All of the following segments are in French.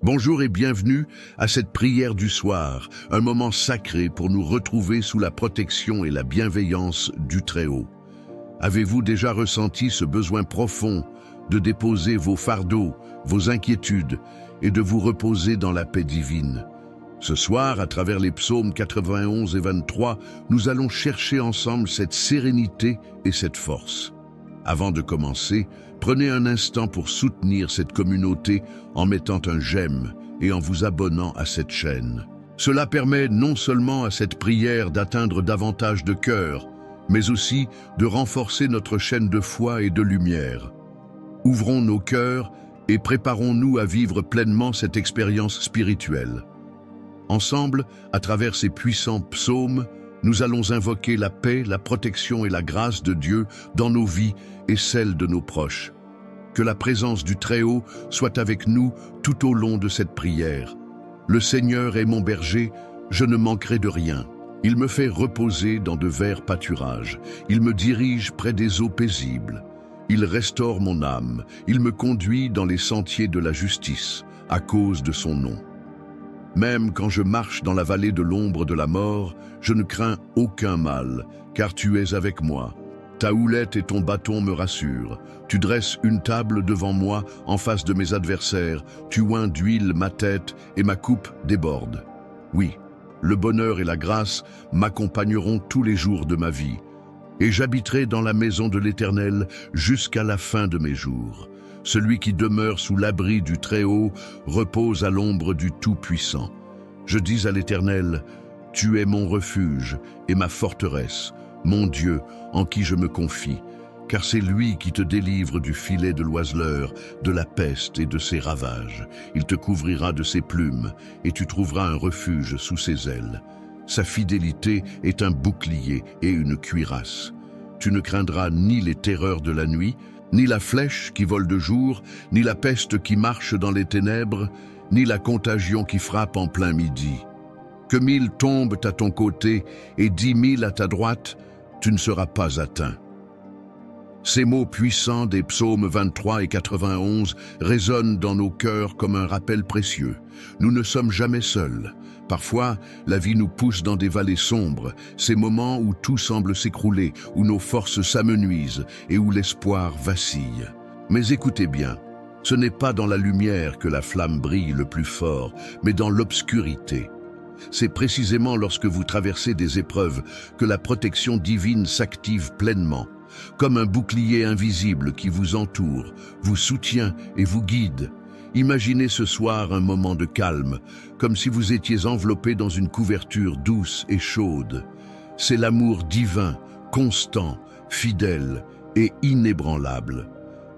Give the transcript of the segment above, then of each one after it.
Bonjour et bienvenue à cette prière du soir, un moment sacré pour nous retrouver sous la protection et la bienveillance du Très-Haut. Avez-vous déjà ressenti ce besoin profond de déposer vos fardeaux, vos inquiétudes et de vous reposer dans la paix divine? Ce soir, à travers les psaumes 91 et 23, nous allons chercher ensemble cette sérénité et cette force. Avant de commencer, prenez un instant pour soutenir cette communauté en mettant un j'aime et en vous abonnant à cette chaîne. Cela permet non seulement à cette prière d'atteindre davantage de cœurs, mais aussi de renforcer notre chaîne de foi et de lumière. Ouvrons nos cœurs et préparons-nous à vivre pleinement cette expérience spirituelle. Ensemble, à travers ces puissants psaumes, nous allons invoquer la paix, la protection et la grâce de Dieu dans nos vies et celles de nos proches. Que la présence du Très-Haut soit avec nous tout au long de cette prière. Le Seigneur est mon berger, je ne manquerai de rien. Il me fait reposer dans de verts pâturages. Il me dirige près des eaux paisibles. Il restaure mon âme. Il me conduit dans les sentiers de la justice, à cause de son nom. Même quand je marche dans la vallée de l'ombre de la mort, je ne crains aucun mal, car tu es avec moi. Ta houlette et ton bâton me rassurent. Tu dresses une table devant moi en face de mes adversaires. Tu oins d'huile ma tête et ma coupe déborde. Oui, le bonheur et la grâce m'accompagneront tous les jours de ma vie. Et j'habiterai dans la maison de l'Éternel jusqu'à la fin de mes jours. Celui qui demeure sous l'abri du Très-Haut repose à l'ombre du Tout-Puissant. Je dis à l'Éternel, « Tu es mon refuge et ma forteresse, mon Dieu en qui je me confie, car c'est lui qui te délivre du filet de l'oiseleur, de la peste et de ses ravages. Il te couvrira de ses plumes et tu trouveras un refuge sous ses ailes. Sa fidélité est un bouclier et une cuirasse. Tu ne craindras ni les terreurs de la nuit, ni la flèche qui vole de jour, ni la peste qui marche dans les ténèbres, ni la contagion qui frappe en plein midi. Que 1000 tombent à ton côté et 10 000 à ta droite, tu ne seras pas atteint. » Ces mots puissants des psaumes 23 et 91 résonnent dans nos cœurs comme un rappel précieux. Nous ne sommes jamais seuls. Parfois, la vie nous pousse dans des vallées sombres, ces moments où tout semble s'écrouler, où nos forces s'amenuisent et où l'espoir vacille. Mais écoutez bien, ce n'est pas dans la lumière que la flamme brille le plus fort, mais dans l'obscurité. C'est précisément lorsque vous traversez des épreuves que la protection divine s'active pleinement, comme un bouclier invisible qui vous entoure, vous soutient et vous guide. Imaginez ce soir un moment de calme, comme si vous étiez enveloppé dans une couverture douce et chaude. C'est l'amour divin, constant, fidèle et inébranlable.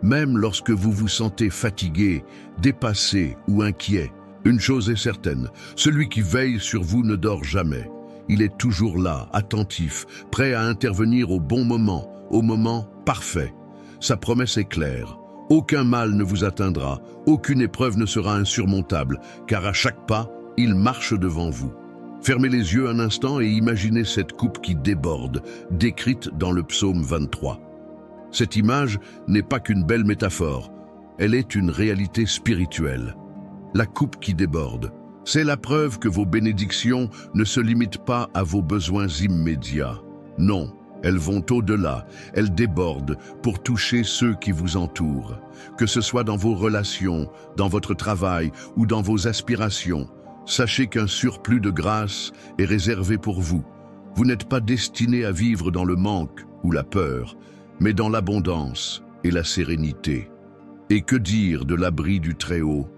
Même lorsque vous vous sentez fatigué, dépassé ou inquiet, une chose est certaine, celui qui veille sur vous ne dort jamais. Il est toujours là, attentif, prêt à intervenir au bon moment, au moment parfait. Sa promesse est claire. Aucun mal ne vous atteindra, aucune épreuve ne sera insurmontable, car à chaque pas, il marche devant vous. Fermez les yeux un instant et imaginez cette coupe qui déborde, décrite dans le psaume 23. Cette image n'est pas qu'une belle métaphore, elle est une réalité spirituelle. La coupe qui déborde, c'est la preuve que vos bénédictions ne se limitent pas à vos besoins immédiats. Non. Elles vont au-delà, elles débordent pour toucher ceux qui vous entourent. Que ce soit dans vos relations, dans votre travail ou dans vos aspirations, sachez qu'un surplus de grâce est réservé pour vous. Vous n'êtes pas destiné à vivre dans le manque ou la peur, mais dans l'abondance et la sérénité. Et que dire de l'abri du Très-Haut?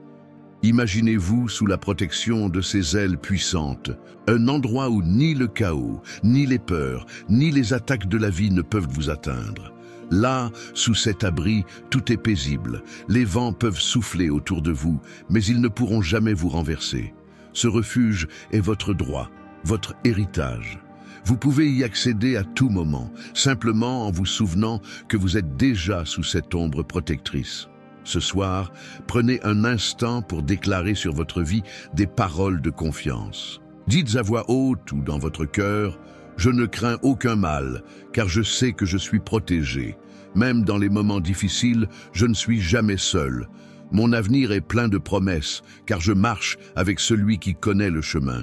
Imaginez-vous sous la protection de ses ailes puissantes, un endroit où ni le chaos, ni les peurs, ni les attaques de la vie ne peuvent vous atteindre. Là, sous cet abri, tout est paisible. Les vents peuvent souffler autour de vous, mais ils ne pourront jamais vous renverser. Ce refuge est votre droit, votre héritage. Vous pouvez y accéder à tout moment, simplement en vous souvenant que vous êtes déjà sous cette ombre protectrice. Ce soir, prenez un instant pour déclarer sur votre vie des paroles de confiance. Dites à voix haute ou dans votre cœur, « Je ne crains aucun mal, car je sais que je suis protégé. Même dans les moments difficiles, je ne suis jamais seul. Mon avenir est plein de promesses, car je marche avec celui qui connaît le chemin.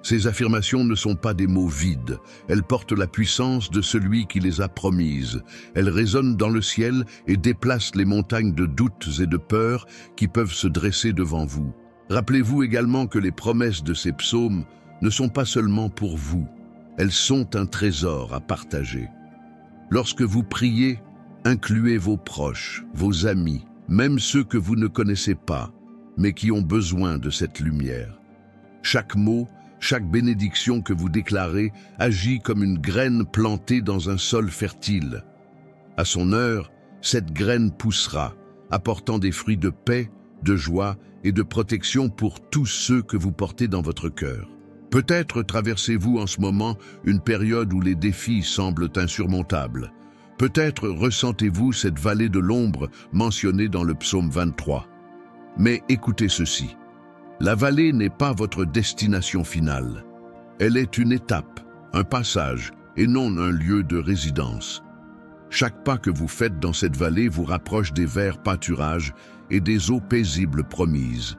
Ces affirmations ne sont pas des mots vides, elles portent la puissance de celui qui les a promises. Elles résonnent dans le ciel et déplacent les montagnes de doutes et de peurs qui peuvent se dresser devant vous. Rappelez-vous également que les promesses de ces psaumes ne sont pas seulement pour vous, elles sont un trésor à partager. Lorsque vous priez, incluez vos proches, vos amis, même ceux que vous ne connaissez pas, mais qui ont besoin de cette lumière. Chaque mot, chaque bénédiction que vous déclarez agit comme une graine plantée dans un sol fertile. À son heure, cette graine poussera, apportant des fruits de paix, de joie et de protection pour tous ceux que vous portez dans votre cœur. Peut-être traversez-vous en ce moment une période où les défis semblent insurmontables. Peut-être ressentez-vous cette vallée de l'ombre mentionnée dans le psaume 23. Mais écoutez ceci. La vallée n'est pas votre destination finale. Elle est une étape, un passage, et non un lieu de résidence. Chaque pas que vous faites dans cette vallée vous rapproche des verts pâturages et des eaux paisibles promises.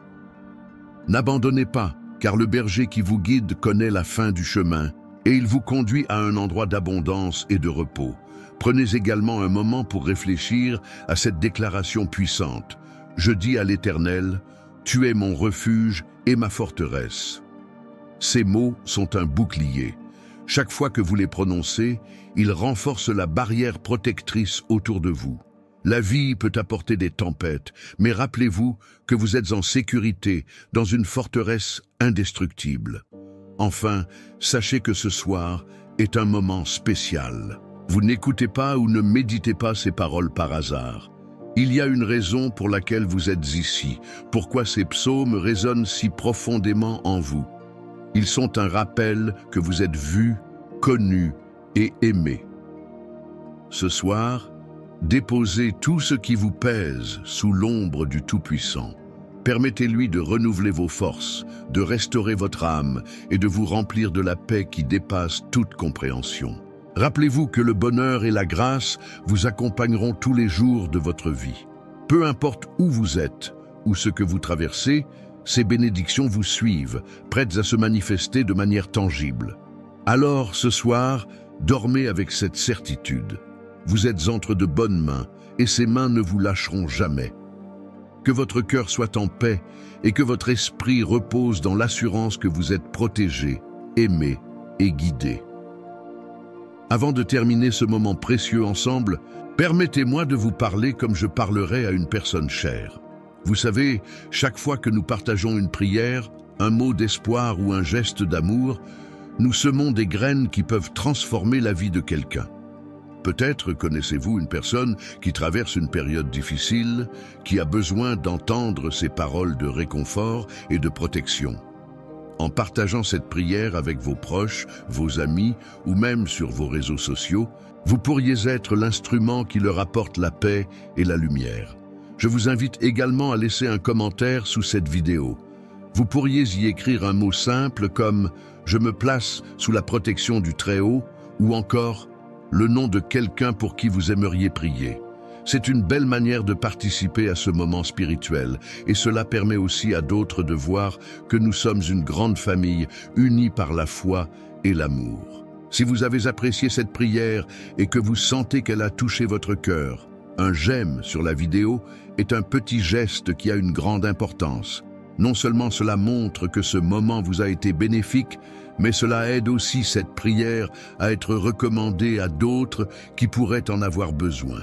N'abandonnez pas, car le berger qui vous guide connaît la fin du chemin, et il vous conduit à un endroit d'abondance et de repos. Prenez également un moment pour réfléchir à cette déclaration puissante. Je dis à l'Éternel, tu es mon refuge et ma forteresse. Ces mots sont un bouclier. Chaque fois que vous les prononcez, ils renforcent la barrière protectrice autour de vous. La vie peut apporter des tempêtes, mais rappelez-vous que vous êtes en sécurité dans une forteresse indestructible. Enfin, sachez que ce soir est un moment spécial. Vous n'écoutez pas ou ne méditez pas ces paroles par hasard. Il y a une raison pour laquelle vous êtes ici, pourquoi ces psaumes résonnent si profondément en vous. Ils sont un rappel que vous êtes vus, connus et aimés. Ce soir, déposez tout ce qui vous pèse sous l'ombre du Tout-Puissant. Permettez-lui de renouveler vos forces, de restaurer votre âme et de vous remplir de la paix qui dépasse toute compréhension. Rappelez-vous que le bonheur et la grâce vous accompagneront tous les jours de votre vie. Peu importe où vous êtes ou ce que vous traversez, ces bénédictions vous suivent, prêtes à se manifester de manière tangible. Alors, ce soir, dormez avec cette certitude. Vous êtes entre de bonnes mains et ces mains ne vous lâcheront jamais. Que votre cœur soit en paix et que votre esprit repose dans l'assurance que vous êtes protégé, aimé et guidé. Avant de terminer ce moment précieux ensemble, permettez-moi de vous parler comme je parlerais à une personne chère. Vous savez, chaque fois que nous partageons une prière, un mot d'espoir ou un geste d'amour, nous semons des graines qui peuvent transformer la vie de quelqu'un. Peut-être connaissez-vous une personne qui traverse une période difficile, qui a besoin d'entendre ces paroles de réconfort et de protection. En partageant cette prière avec vos proches, vos amis ou même sur vos réseaux sociaux, vous pourriez être l'instrument qui leur apporte la paix et la lumière. Je vous invite également à laisser un commentaire sous cette vidéo. Vous pourriez y écrire un mot simple comme « Je me place sous la protection du Très-Haut » ou encore le nom de quelqu'un pour qui vous aimeriez prier. C'est une belle manière de participer à ce moment spirituel et cela permet aussi à d'autres de voir que nous sommes une grande famille unie par la foi et l'amour. Si vous avez apprécié cette prière et que vous sentez qu'elle a touché votre cœur, un j'aime sur la vidéo est un petit geste qui a une grande importance. Non seulement cela montre que ce moment vous a été bénéfique, mais cela aide aussi cette prière à être recommandée à d'autres qui pourraient en avoir besoin.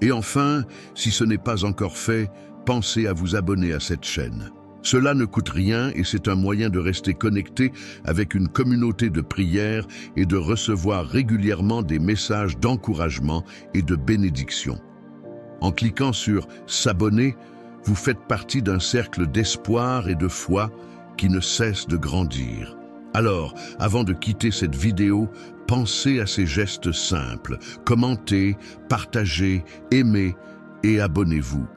Et enfin, si ce n'est pas encore fait, pensez à vous abonner à cette chaîne. Cela ne coûte rien et c'est un moyen de rester connecté avec une communauté de prière et de recevoir régulièrement des messages d'encouragement et de bénédiction. En cliquant sur « S'abonner », vous faites partie d'un cercle d'espoir et de foi qui ne cesse de grandir. Alors, avant de quitter cette vidéo, pensez à ces gestes simples. Commentez, partagez, aimez et abonnez-vous.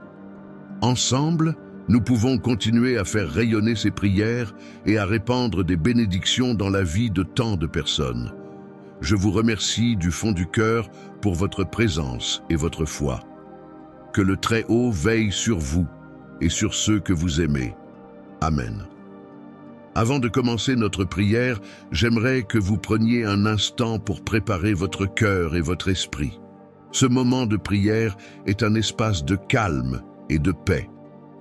Ensemble, nous pouvons continuer à faire rayonner ces prières et à répandre des bénédictions dans la vie de tant de personnes. Je vous remercie du fond du cœur pour votre présence et votre foi. Que le Très-Haut veille sur vous, et sur ceux que vous aimez. Amen. Avant de commencer notre prière, j'aimerais que vous preniez un instant pour préparer votre cœur et votre esprit. Ce moment de prière est un espace de calme et de paix,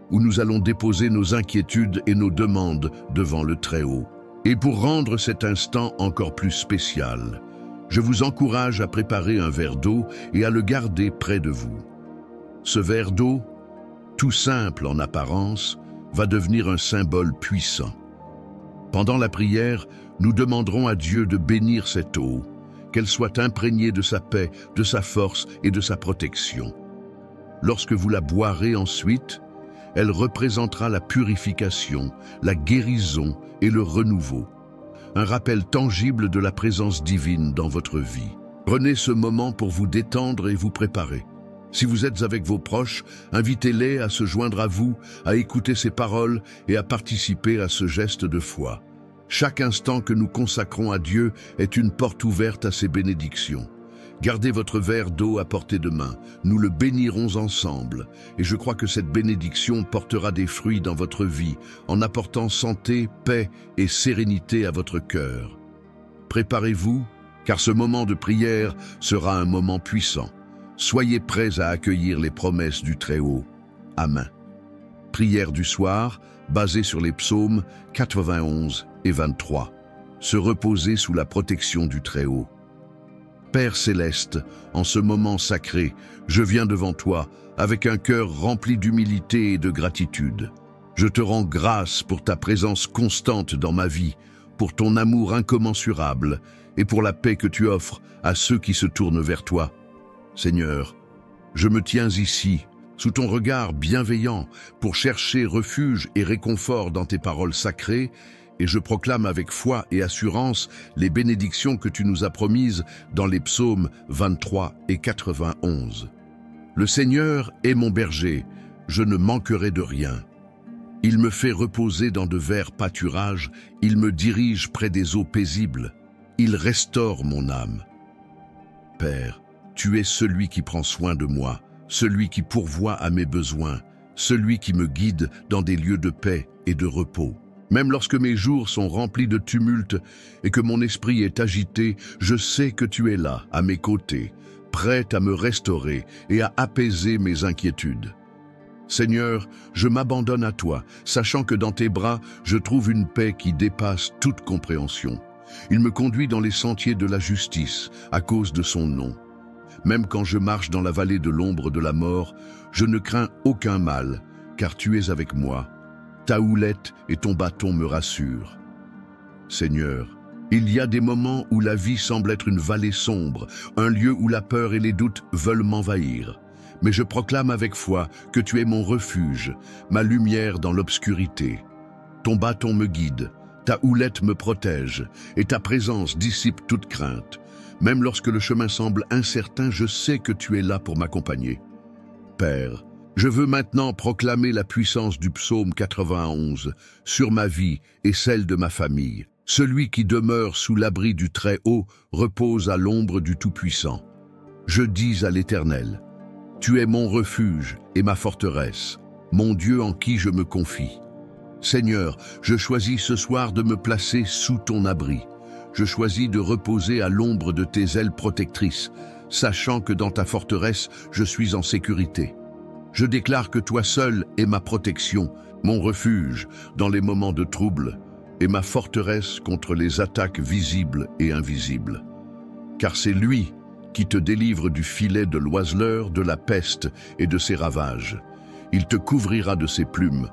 où nous allons déposer nos inquiétudes et nos demandes devant le Très-Haut. Et pour rendre cet instant encore plus spécial, je vous encourage à préparer un verre d'eau et à le garder près de vous. Ce verre d'eau, tout simple en apparence, va devenir un symbole puissant. Pendant la prière, nous demanderons à Dieu de bénir cette eau, qu'elle soit imprégnée de sa paix, de sa force et de sa protection. Lorsque vous la boirez ensuite, elle représentera la purification, la guérison et le renouveau. Un rappel tangible de la présence divine dans votre vie. Prenez ce moment pour vous détendre et vous préparer. Si vous êtes avec vos proches, invitez-les à se joindre à vous, à écouter ces paroles et à participer à ce geste de foi. Chaque instant que nous consacrons à Dieu est une porte ouverte à ses bénédictions. Gardez votre verre d'eau à portée de main, nous le bénirons ensemble, et je crois que cette bénédiction portera des fruits dans votre vie, en apportant santé, paix et sérénité à votre cœur. Préparez-vous, car ce moment de prière sera un moment puissant. Soyez prêts à accueillir les promesses du Très-Haut. Amen. Prière du soir, basée sur les psaumes 91 et 23. Se reposer sous la protection du Très-Haut. Père céleste, en ce moment sacré, je viens devant toi avec un cœur rempli d'humilité et de gratitude. Je te rends grâce pour ta présence constante dans ma vie, pour ton amour incommensurable et pour la paix que tu offres à ceux qui se tournent vers toi. Seigneur, je me tiens ici, sous ton regard bienveillant, pour chercher refuge et réconfort dans tes paroles sacrées, et je proclame avec foi et assurance les bénédictions que tu nous as promises dans les psaumes 23 et 91. Le Seigneur est mon berger, je ne manquerai de rien. Il me fait reposer dans de verts pâturages, il me dirige près des eaux paisibles, il restaure mon âme. Père, tu es celui qui prend soin de moi, celui qui pourvoit à mes besoins, celui qui me guide dans des lieux de paix et de repos. Même lorsque mes jours sont remplis de tumulte et que mon esprit est agité, je sais que tu es là, à mes côtés, prêt à me restaurer et à apaiser mes inquiétudes. Seigneur, je m'abandonne à toi, sachant que dans tes bras, je trouve une paix qui dépasse toute compréhension. Il me conduit dans les sentiers de la justice, à cause de son nom. Même quand je marche dans la vallée de l'ombre de la mort, je ne crains aucun mal, car tu es avec moi. Ta houlette et ton bâton me rassurent. Seigneur, il y a des moments où la vie semble être une vallée sombre, un lieu où la peur et les doutes veulent m'envahir. Mais je proclame avec foi que tu es mon refuge, ma lumière dans l'obscurité. Ton bâton me guide, ta houlette me protège, et ta présence dissipe toute crainte. Même lorsque le chemin semble incertain, je sais que tu es là pour m'accompagner. Père, je veux maintenant proclamer la puissance du psaume 91 sur ma vie et celle de ma famille. Celui qui demeure sous l'abri du Très-Haut repose à l'ombre du Tout-Puissant. Je dis à l'Éternel, « Tu es mon refuge et ma forteresse, mon Dieu en qui je me confie. » Seigneur, je choisis ce soir de me placer sous ton abri. Je choisis de reposer à l'ombre de tes ailes protectrices, sachant que dans ta forteresse, je suis en sécurité. Je déclare que toi seul es ma protection, mon refuge dans les moments de trouble, et ma forteresse contre les attaques visibles et invisibles. Car c'est lui qui te délivre du filet de l'oiseleur, de la peste et de ses ravages. Il te couvrira de ses plumes,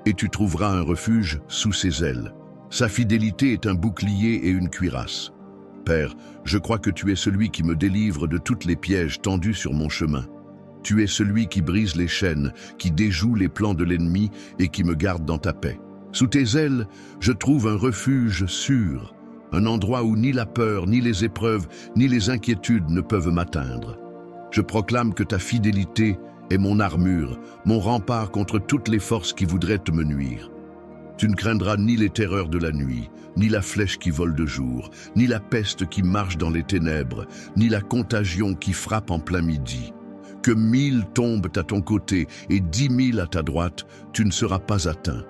et tu trouveras un refuge sous ses ailes. Sa fidélité est un bouclier et une cuirasse. Père, je crois que tu es celui qui me délivre de toutes les pièges tendus sur mon chemin. Tu es celui qui brise les chaînes, qui déjoue les plans de l'ennemi et qui me garde dans ta paix. Sous tes ailes, je trouve un refuge sûr, un endroit où ni la peur, ni les épreuves, ni les inquiétudes ne peuvent m'atteindre. Je proclame que ta fidélité est mon armure, mon rempart contre toutes les forces qui voudraient te me nuire. Tu ne craindras ni les terreurs de la nuit, ni la flèche qui vole de jour, ni la peste qui marche dans les ténèbres, ni la contagion qui frappe en plein midi. Que 1000 tombent à ton côté et 10 000 à ta droite, tu ne seras pas atteint.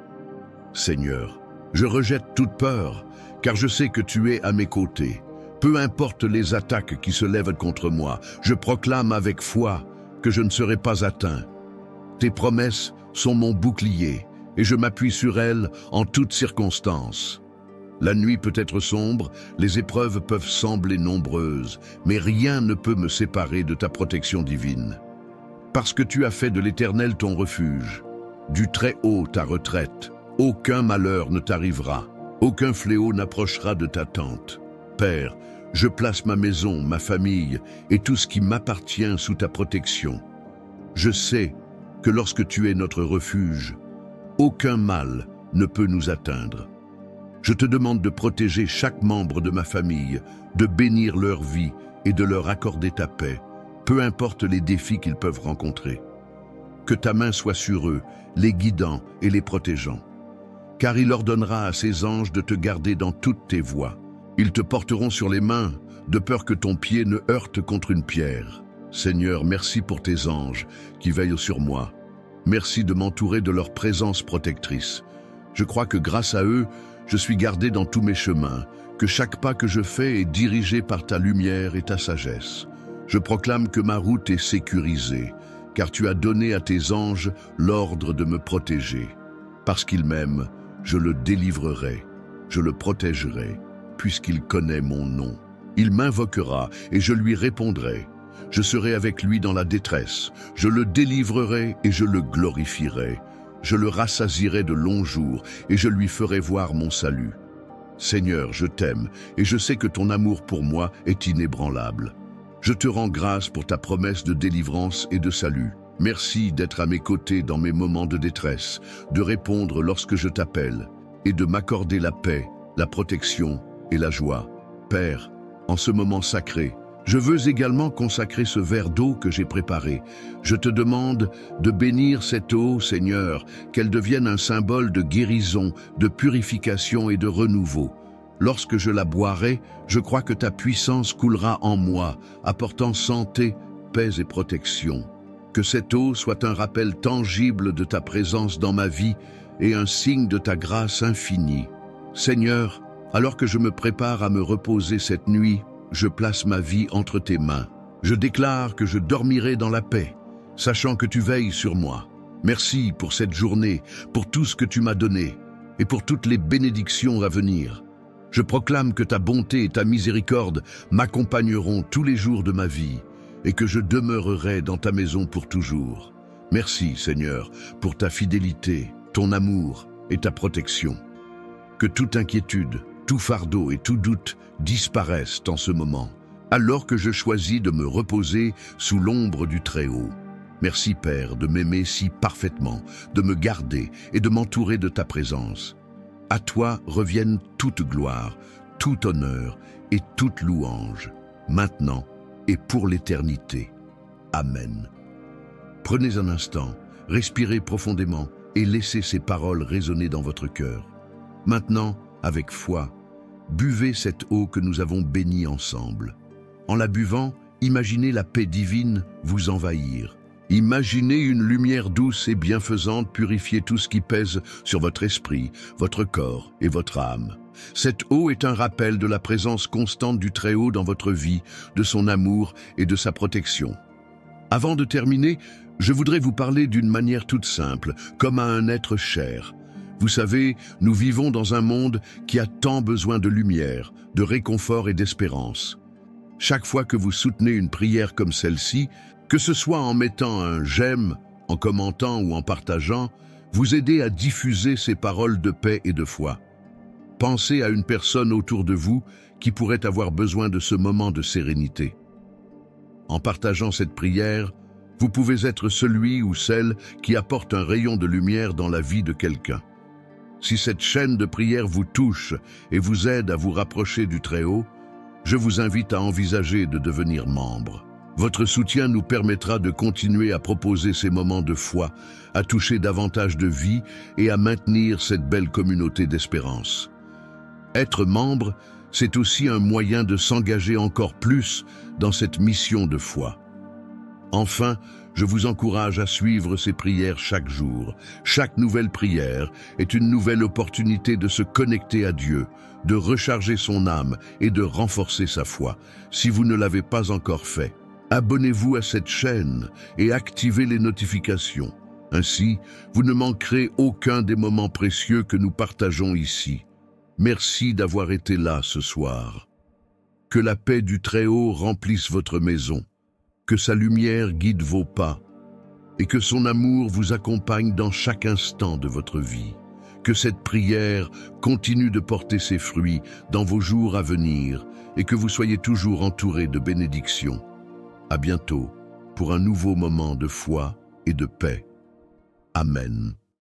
Seigneur, je rejette toute peur, car je sais que tu es à mes côtés. Peu importe les attaques qui se lèvent contre moi, je proclame avec foi que je ne serai pas atteint. Tes promesses sont mon bouclier, et je m'appuie sur elles en toutes circonstances. La nuit peut être sombre, les épreuves peuvent sembler nombreuses, mais rien ne peut me séparer de ta protection divine. Parce que tu as fait de l'Éternel ton refuge, du Très-Haut ta retraite, aucun malheur ne t'arrivera, aucun fléau n'approchera de ta tente. Père, je place ma maison, ma famille et tout ce qui m'appartient sous ta protection. Je sais que lorsque tu es notre refuge, aucun mal ne peut nous atteindre. Je te demande de protéger chaque membre de ma famille, de bénir leur vie et de leur accorder ta paix, peu importe les défis qu'ils peuvent rencontrer. Que ta main soit sur eux, les guidant et les protégeant. Car il ordonnera à ses anges de te garder dans toutes tes voies. Ils te porteront sur les mains, de peur que ton pied ne heurte contre une pierre. Seigneur, merci pour tes anges qui veillent sur moi. Merci de m'entourer de leur présence protectrice. Je crois que grâce à eux, je suis gardé dans tous mes chemins, que chaque pas que je fais est dirigé par ta lumière et ta sagesse. Je proclame que ma route est sécurisée, car tu as donné à tes anges l'ordre de me protéger. Parce qu'il m'aime, je le délivrerai, je le protégerai, puisqu'il connaît mon nom. Il m'invoquera et je lui répondrai. Je serai avec lui dans la détresse, je le délivrerai et je le glorifierai. Je le rassasierai de longs jours et je lui ferai voir mon salut. Seigneur, je t'aime et je sais que ton amour pour moi est inébranlable. Je te rends grâce pour ta promesse de délivrance et de salut. Merci d'être à mes côtés dans mes moments de détresse, de répondre lorsque je t'appelle et de m'accorder la paix, la protection et la joie. Père, en ce moment sacré, je veux également consacrer ce verre d'eau que j'ai préparé. Je te demande de bénir cette eau, Seigneur, qu'elle devienne un symbole de guérison, de purification et de renouveau. Lorsque je la boirai, je crois que ta puissance coulera en moi, apportant santé, paix et protection. Que cette eau soit un rappel tangible de ta présence dans ma vie et un signe de ta grâce infinie. Seigneur, alors que je me prépare à me reposer cette nuit, je place ma vie entre tes mains. Je déclare que je dormirai dans la paix, sachant que tu veilles sur moi. Merci pour cette journée, pour tout ce que tu m'as donné, et pour toutes les bénédictions à venir. Je proclame que ta bonté et ta miséricorde m'accompagneront tous les jours de ma vie, et que je demeurerai dans ta maison pour toujours. Merci, Seigneur, pour ta fidélité, ton amour et ta protection. Que toute inquiétude, tout fardeau et tout doute disparaissent en ce moment, alors que je choisis de me reposer sous l'ombre du Très-Haut. Merci, Père, de m'aimer si parfaitement, de me garder et de m'entourer de ta présence. À toi reviennent toute gloire, tout honneur et toute louange, maintenant et pour l'éternité. Amen. Prenez un instant, respirez profondément et laissez ces paroles résonner dans votre cœur. Maintenant, avec foi, buvez cette eau que nous avons bénie ensemble. En la buvant, imaginez la paix divine vous envahir. Imaginez une lumière douce et bienfaisante purifier tout ce qui pèse sur votre esprit, votre corps et votre âme. Cette eau est un rappel de la présence constante du Très-Haut dans votre vie, de son amour et de sa protection. Avant de terminer, je voudrais vous parler d'une manière toute simple, comme à un être cher. Vous savez, nous vivons dans un monde qui a tant besoin de lumière, de réconfort et d'espérance. Chaque fois que vous soutenez une prière comme celle-ci, que ce soit en mettant un j'aime, en commentant ou en partageant, vous aidez à diffuser ces paroles de paix et de foi. Pensez à une personne autour de vous qui pourrait avoir besoin de ce moment de sérénité. En partageant cette prière, vous pouvez être celui ou celle qui apporte un rayon de lumière dans la vie de quelqu'un. Si cette chaîne de prière vous touche et vous aide à vous rapprocher du Très-Haut, je vous invite à envisager de devenir membre. Votre soutien nous permettra de continuer à proposer ces moments de foi, à toucher davantage de vie et à maintenir cette belle communauté d'espérance. Être membre, c'est aussi un moyen de s'engager encore plus dans cette mission de foi. Enfin, Je vous encourage à suivre ces prières chaque jour. Chaque nouvelle prière est une nouvelle opportunité de se connecter à Dieu, de recharger son âme et de renforcer sa foi. Si vous ne l'avez pas encore fait, abonnez-vous à cette chaîne et activez les notifications. Ainsi, vous ne manquerez aucun des moments précieux que nous partageons ici. Merci d'avoir été là ce soir. Que la paix du Très-Haut remplisse votre maison, que sa lumière guide vos pas, et que son amour vous accompagne dans chaque instant de votre vie. Que cette prière continue de porter ses fruits dans vos jours à venir, et que vous soyez toujours entourés de bénédictions. À bientôt pour un nouveau moment de foi et de paix. Amen.